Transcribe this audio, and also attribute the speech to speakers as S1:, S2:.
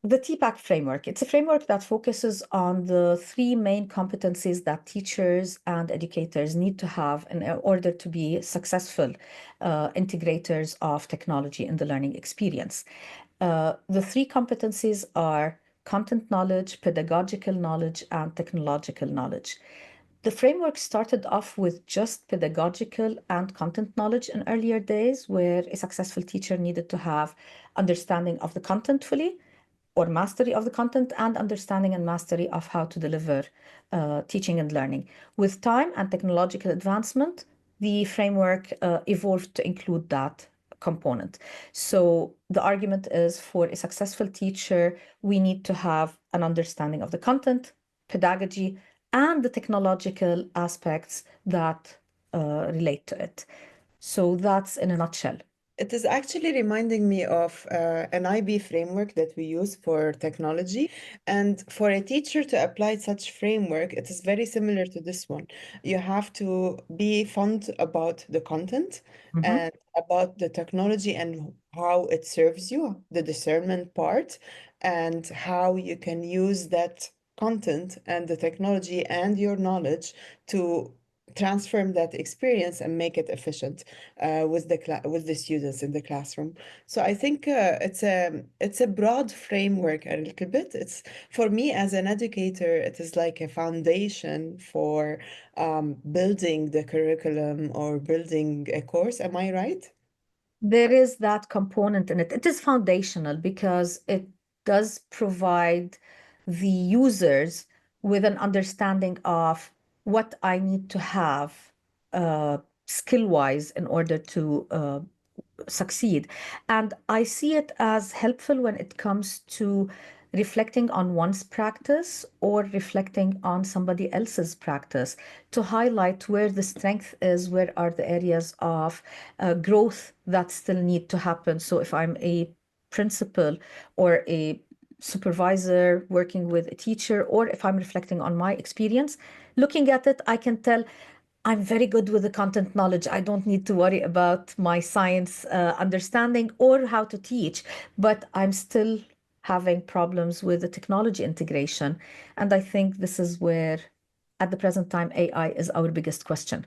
S1: The TPACK framework. It's a framework that focuses on the three main competencies that teachers and educators need to have in order to be successful integrators of technology in the learning experience. The three competencies are content knowledge, pedagogical knowledge, and technological knowledge. The framework started off with just pedagogical and content knowledge in earlier days, where a successful teacher needed to have understanding of the content fully, or mastery of the content, and understanding and mastery of how to deliver teaching and learning. With time and technological advancement, the framework evolved to include that component. So the argument is, for a successful teacher, we need to have an understanding of the content, pedagogy, and the technological aspects that relate to it. So that's in a nutshell.
S2: It is actually reminding me of an IB framework that we use for technology. And for a teacher to apply such framework, it is very similar to this one. You have to be fond about the content
S1: Mhm.
S2: and about the technology and how it serves you, the discernment part, and how you can use that content and the technology and your knowledge to transform that experience and make it efficient with the students in the classroom. So I think it's a broad framework a little bit. It's for me as an educator, it is like a foundation for building the curriculum or building a course. Am I right?
S1: There is that component in it. It is foundational because it does provide the users with an understanding of what I need to have skill-wise in order to succeed. And I see it as helpful when it comes to reflecting on one's practice or reflecting on somebody else's practice to highlight where the strength is, where are the areas of growth that still need to happen. So if I'm a principal or a supervisor working with a teacher, or if I'm reflecting on my experience, looking at it, I can tell I'm very good with the content knowledge. I don't need to worry about my science understanding or how to teach, but I'm still having problems with the technology integration. And I think this is where, at the present time, AI is our biggest question.